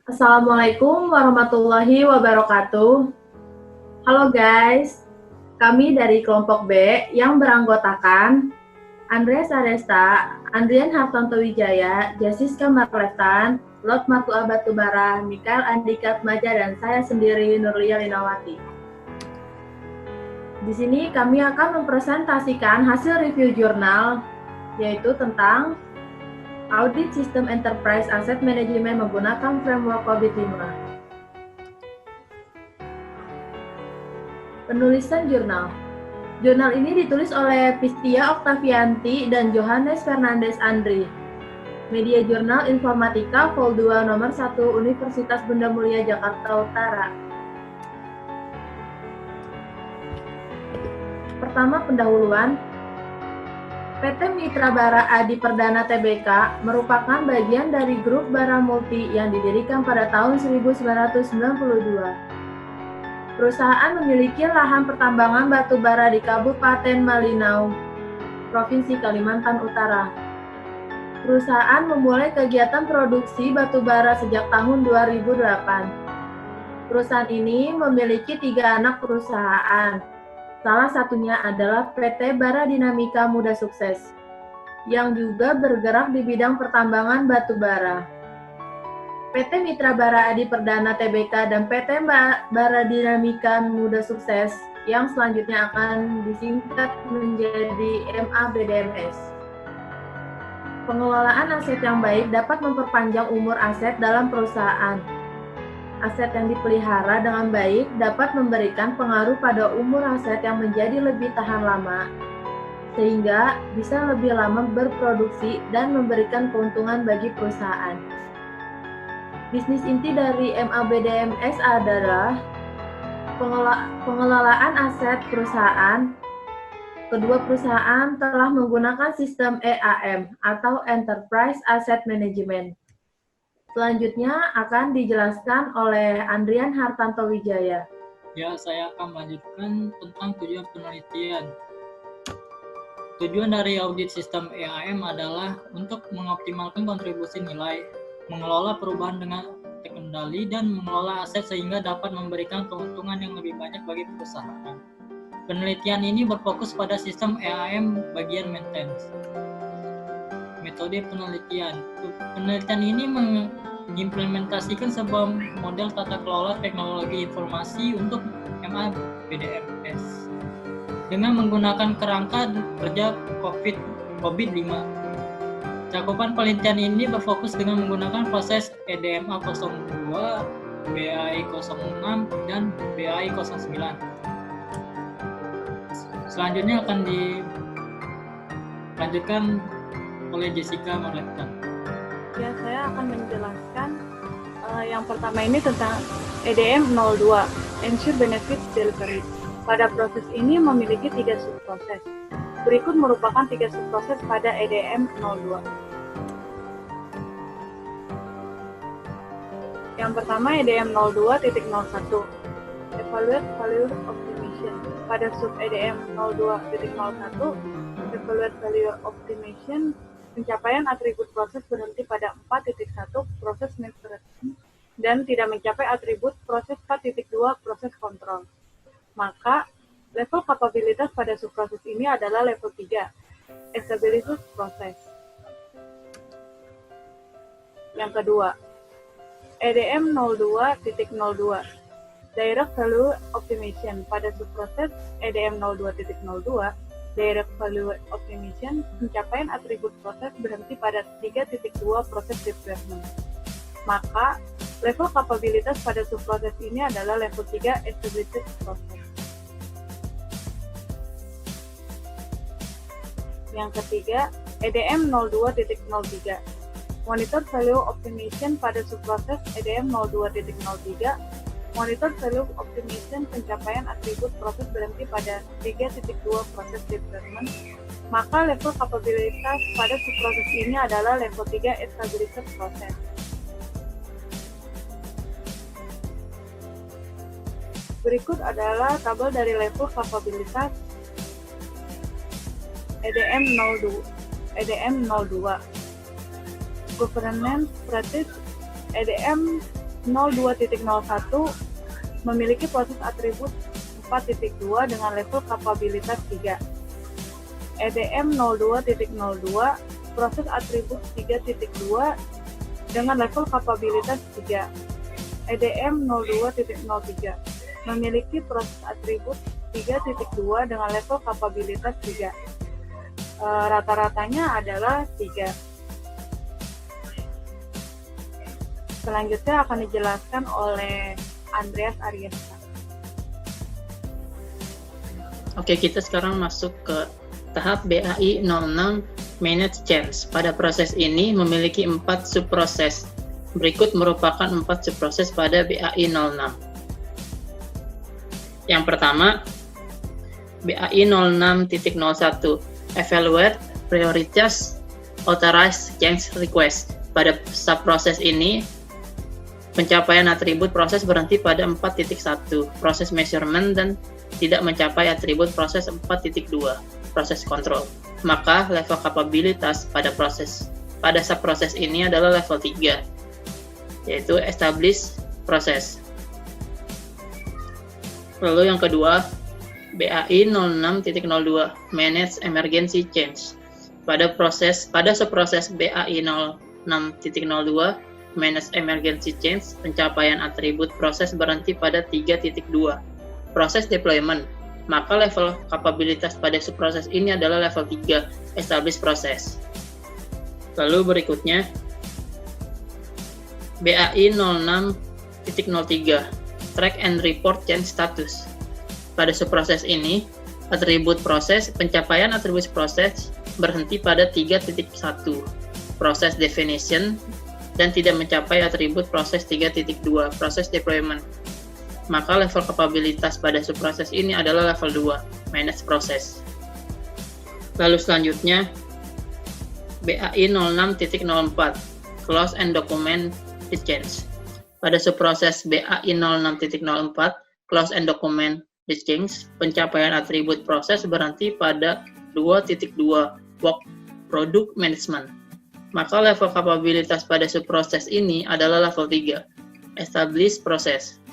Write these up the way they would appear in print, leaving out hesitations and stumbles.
Assalamualaikum warahmatullahi wabarakatuh. Halo guys, kami dari kelompok B yang beranggotakan Andreas Aresta, Andrian Hartanto Wijaya, Jasiska Marletan, Lot Matua Batubara, Mikael Andika Atmaja, dan saya sendiri Nurlia Linawati. Di sini kami akan mempresentasikan hasil review jurnal, yaitu tentang Audit Sistem Enterprise Asset Management menggunakan framework COVID-5. Penulisan jurnal. Jurnal ini ditulis oleh Pistia Oktavianti dan Johannes Fernandes Andri. Media Jurnal Informatika Vol 2 Nomor 1 Universitas Bunda Mulia Jakarta Utara. Pertama, pendahuluan. PT Mitra Bara Adi Perdana Tbk merupakan bagian dari grup Bara Multi yang didirikan pada tahun 1992. Perusahaan memiliki lahan pertambangan batu bara di Kabupaten Malinau, Provinsi Kalimantan Utara. Perusahaan memulai kegiatan produksi batu bara sejak tahun 2008. Perusahaan ini memiliki 3 anak perusahaan. Salah satunya adalah PT Bara Dinamika Muda Sukses, yang juga bergerak di bidang pertambangan batu bara. PT Mitra Bara Adi Perdana Tbk dan PT Bara Dinamika Muda Sukses yang selanjutnya akan disingkat menjadi MABDMS. Pengelolaan aset yang baik dapat memperpanjang umur aset dalam perusahaan. Aset yang dipelihara dengan baik dapat memberikan pengaruh pada umur aset yang menjadi lebih tahan lama, sehingga bisa lebih lama berproduksi dan memberikan keuntungan bagi perusahaan. Bisnis inti dari MABDMS adalah pengelolaan aset perusahaan. Kedua perusahaan telah menggunakan sistem EAM atau Enterprise Asset Management. Selanjutnya akan dijelaskan oleh Andrian Hartanto Wijaya. Ya, saya akan melanjutkan tentang tujuan penelitian. Tujuan dari audit sistem EAM adalah untuk mengoptimalkan kontribusi nilai, mengelola perubahan dengan terkendali, dan mengelola aset sehingga dapat memberikan keuntungan yang lebih banyak bagi perusahaan. Penelitian ini berfokus pada sistem EAM bagian maintenance. Metode penelitian. Penelitian ini mengimplementasikan sebuah model tata kelola teknologi informasi untuk MABDMS dengan menggunakan kerangka kerja COVID-5. Cakupan penelitian ini berfokus dengan menggunakan proses EDMA 02, BAI 06, dan BAI 09. Selanjutnya akan dilanjutkan oleh Jessica Marletan. Ya, saya akan menjelaskan yang pertama ini tentang EDM 02, Ensure Benefit Delivery. Pada proses ini memiliki 3 subproses. Berikut merupakan 3 subproses pada EDM 02. Yang pertama EDM 02.01, Evaluate Value Optimization. Pada sub EDM 02.01, Evaluate Value Optimization, pencapaian atribut proses berhenti pada 4.1 proses maintenance dan tidak mencapai atribut proses 4.2 proses kontrol. Maka level kapabilitas pada subproses ini adalah level 3, Stability Process. Yang kedua, EDM 02.02, Direct Value Optimization. Pada subproses EDM 02.02, Direct Value Optimization, pencapaian atribut proses berhenti pada 3.2 proses development. Maka, level kapabilitas pada subproses ini adalah level 3 Established Process. Yang ketiga, EDM 02.03, Monitor Value Optimization. Pada subproses EDM 02.03, Monitor Value Optimization, pencapaian atribut proses berhenti pada 3.2 proses development. Maka level kapabilitas pada subproses ini adalah level 3 Established Process. Berikut adalah tabel dari level kapabilitas EDM 02. Governance Practice EDM 02.01 memiliki proses atribut 4.2 dengan level kapabilitas 3. EDM 02.02 proses atribut 3.2 dengan level kapabilitas 3. EDM 02.03 memiliki proses atribut 3.2 dengan level kapabilitas 3. Rata-ratanya adalah 3. Selanjutnya akan dijelaskan oleh Andreas Ariesta. Oke, kita sekarang masuk ke tahap BAI 06 Manage Change. Pada proses ini memiliki 4 subproses. Berikut merupakan 4 subproses pada BAI 06. Yang pertama, BAI 06.01 Evaluate, Prioritize, Authorize Change Request. Pada subproses ini, pencapaian atribut proses berhenti pada 4.1, proses measurement, dan tidak mencapai atribut proses 4.2, proses control. Maka level kapabilitas pada subproses ini adalah level 3, yaitu establish proses. Lalu yang kedua, BAI 06.02 Manage Emergency Change. Pada subproses BAI 06.02 Manage Emergency Change, pencapaian atribut proses berhenti pada 3.2, proses deployment. Maka level kapabilitas pada subproses ini adalah level 3, establish proses. Lalu berikutnya, BAI 06.03 Track and Report Change Status. Pada subproses ini, pencapaian atribut proses berhenti pada 3.1, proses definition, dan tidak mencapai atribut proses 3.2, proses deployment. Maka level kapabilitas pada subproses ini adalah level 2, manage proses. Lalu selanjutnya, BAI 06.04 Close and Document Change. Pada subproses BAI 06.04 Close and Document Change, pencapaian atribut proses berhenti pada 2.2 Work Product Management. Maka level kapabilitas pada subproses ini adalah level 3, Establish Process.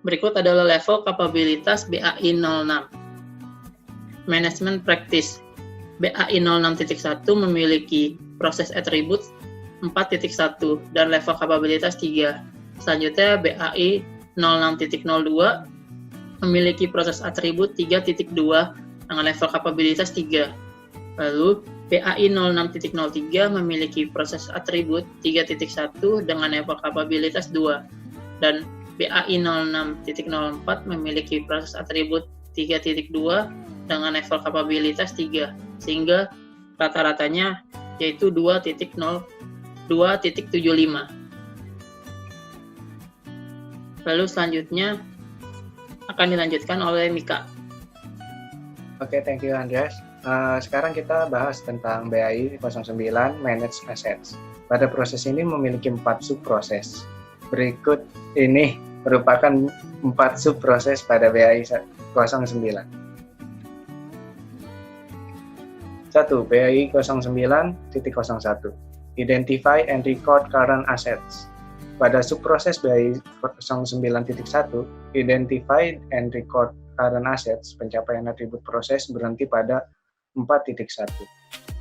Berikut adalah level kapabilitas BAI 06. Management Practice. BAI 06.1 memiliki proses atribut 4.1 dan level kapabilitas 3. Selanjutnya BAI 06.02 memiliki proses atribut 3.2 dengan level kapabilitas 3. Lalu BAI 06.03 memiliki proses atribut 3.1 dengan level kapabilitas 2. Dan BAI 06.04 memiliki proses atribut 3.2 dengan level kapabilitas 3. Sehingga rata-ratanya yaitu 2.75. Lalu selanjutnya akan dilanjutkan oleh Mika. Oke, thank you Andreas. Sekarang kita bahas tentang BAI 09 Manage Assets. Pada proses ini memiliki 4 subproses. Berikut ini merupakan 4 subproses pada BAI 09. 1. BAI 09.01 Identify and Record Current Assets. Pada subproses BAI 09.1, Identify and Record Current Assets, pencapaian atribut proses berhenti pada 4.1,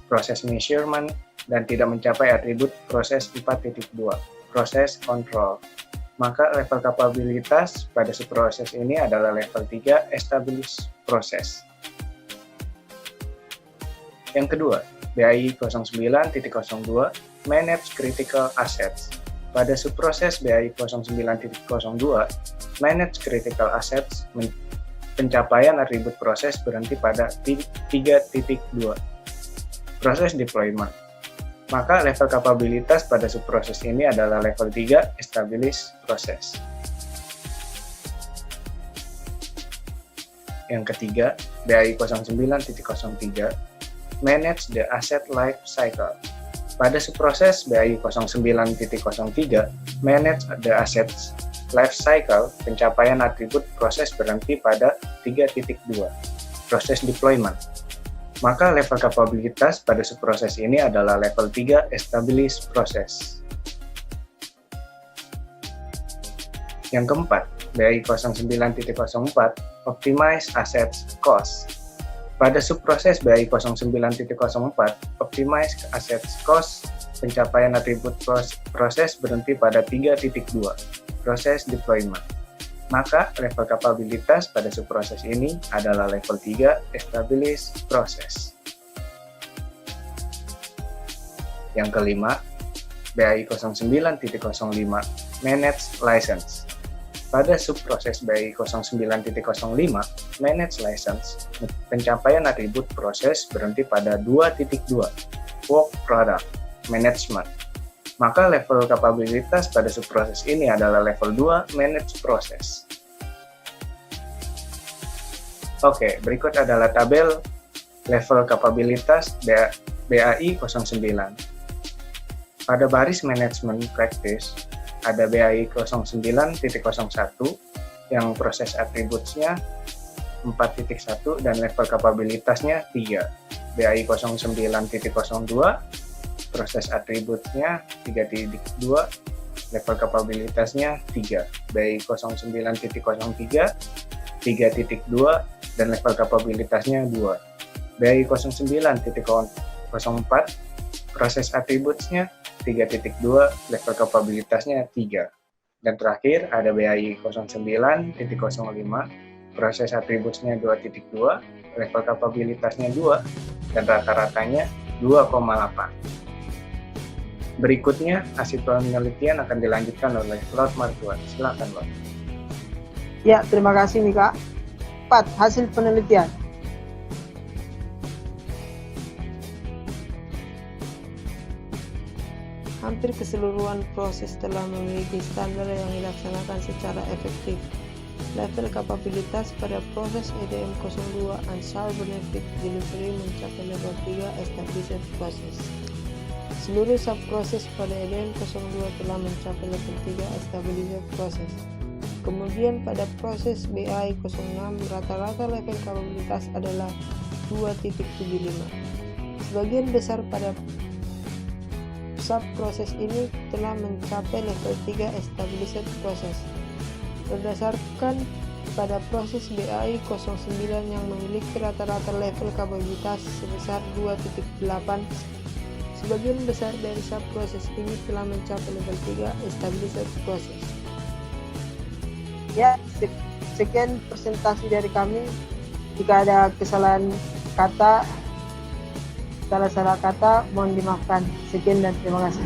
proses measurement, dan tidak mencapai atribut proses 4.2, proses control. Maka level kapabilitas pada subproses ini adalah level 3, Establish Process. Yang kedua, BAI 09.02 Manage Critical Assets. Pada subproses BAI 09.02 Manage Critical Assets, pencapaian atribut proses berhenti pada 3.2, proses deployment. Maka level kapabilitas pada subproses ini adalah level 3, Establish Process. Yang ketiga, BAI 09.03 Manage the Asset Life Cycle. Pada subproses BAI 09.03 Manage the Assets Life Cycle, pencapaian atribut proses berhenti pada 3.2, proses deployment. Maka level kapabilitas pada subproses ini adalah level 3, Establish Process. Yang keempat, BAI 09.04, Optimize Assets Cost. Pada subproses BAI 09.04, Optimize Assets Cost, pencapaian atribut proses berhenti pada 3.2, proses deployment. Maka level kapabilitas pada subproses ini adalah level 3, Established Process. Yang kelima, BAI 09.05, Manage License. Pada subproses BAI 09.05, Manage License, pencapaian atribut proses berhenti pada 2.2, Work Product Management. Maka level kapabilitas pada subproses ini adalah level 2, Manage Process. Oke, berikut adalah tabel level kapabilitas BAI 09. Pada baris Management Practice, ada BAI 09.01 yang proses atributnya 4.1 dan level kapabilitasnya 3. BAI 09.02 proses atributnya 3.2, level kapabilitasnya 3. BAI 09.03 3.2 dan level kapabilitasnya 2. BAI 09.04 proses atributnya 3.2, level kapabilitasnya 3. Dan terakhir ada BAI 09.05, proses atributnya 2.2, level kapabilitasnya 2, dan rata-ratanya 2,8. Berikutnya, hasil penelitian akan dilanjutkan oleh Lord Martuan. Silakan, Lord. Ya, terima kasih Mika. 4. Hasil penelitian. Hampir keseluruhan proses telah memiliki standar yang dilaksanakan secara efektif. Level kapabilitas pada proses EDM 02 Ansar Benefit Delivery mencapai level 3 Established Process. Seluruh subproses pada EDM 02 telah mencapai level 3 Established Process. Kemudian pada proses BAI 06 rata-rata level kapabilitas adalah 2.75. Sebagian besar pada subproses ini telah mencapai level 3 Established Process. Berdasarkan pada proses BAI 09 yang memiliki rata-rata level kapabilitas sebesar 2.8, sebagian besar dari subproses ini telah mencapai level 3 Established Process. Ya, sekian presentasi dari kami. Jika ada kesalahan kata, salah kata mohon dimaafkan. Sekian dan terima kasih.